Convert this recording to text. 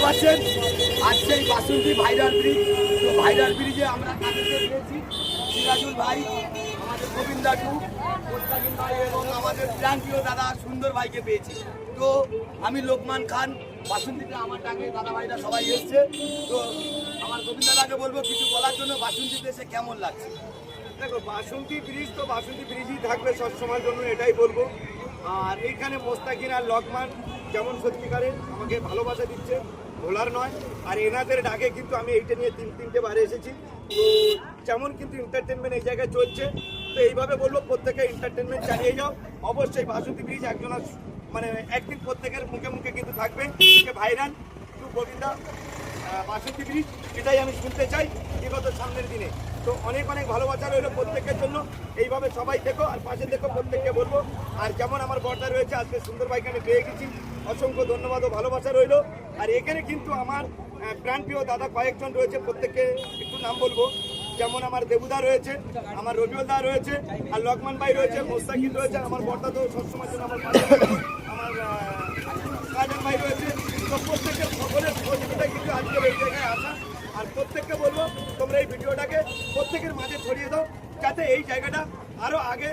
পাচ্ছেন আজকে এই বাসন্তী ভাইরাল ব্রিজ। তো ভাইরাল ব্রিজে আমরা কাদেরকে পেয়েছি? সিরাজুল ভাই, আমাদের গোবিন্দা টু, মোস্তাকিম ভাই এবং আমাদের প্রাণপ্রিয় দাদা সুন্দর ভাইকে পেয়েছি। তো আমি লোকমান খান, বাসন্তীতে আমার ডাকে দাদা ভাইরা সবাই এসছে। তো আমার গোবিন্দা দাকে বলবো কিছু বলার জন্য, বাসন্তীতে এসে কেমন লাগছে? দেখো, বাসন্তী ব্রিজ তো বাসন্তী ব্রিজই থাকবে সবসময়ের জন্য, এটাই বলবো। আর এইখানে মোস্তাকিন আর লকমান যেমন সত্যিকারের আমাকে ভালোবাসা দিচ্ছে, ভোলার নয়। আর এনাদের ডাকে কিন্তু আমি এইটা নিয়ে তিনটে বারে এসেছি। তো যেমন কিন্তু এন্টারটেনমেন্ট এই জায়গায় চলছে, তো এইভাবে বলবো প্রত্যেকে এন্টারটেনমেন্ট চালিয়ে যাও। অবশ্যই বাসন্তী ব্রিজ একজনের মানে একদিন প্রত্যেকের মুখে মুখে কিন্তু থাকবে ভাইরাল টু গোবিন্দা বাসন্তী ব্রিজ, এটাই আমি শুনতে চাই বিগত সামনের দিনে। তো অনেক অনেক ভালোবাসা রইলো প্রত্যেকের জন্য। এইভাবে সবাই দেখো আর পাশে দেখো, প্রত্যেককে বলবো। আর যেমন আমার বর্দা রয়েছে, আজকে সুন্দর ভাইকে আমি পেয়ে গেছি, অসংখ্য ধন্যবাদ ও ভালোবাসা রইলো। আর এখানে কিন্তু আমার প্রাণপ্রিয় দাদা কয়েকজন রয়েছে, প্রত্যেককে একটু নাম বলবো। যেমন আমার দেবুদা রয়েছে, আমার রবিউল দা রয়েছে, আর লকমান ভাই রয়েছে, মোস্তাকিন রয়েছে, আমার বর্দা তো সবসময় জন্য আমার পাশে রয়েছে, আমার কাজল ভাই রয়েছে। তো প্রত্যেকের সকলের সহযোগিতায় কিন্তু আজকের এই জায়গায় আসা। আর প্রত্যেককে বলবো তোমরা এই ভিডিওটাকে প্রত্যেকের মাঝে ছড়িয়ে দাও, যাতে এই জায়গাটা আরও আগে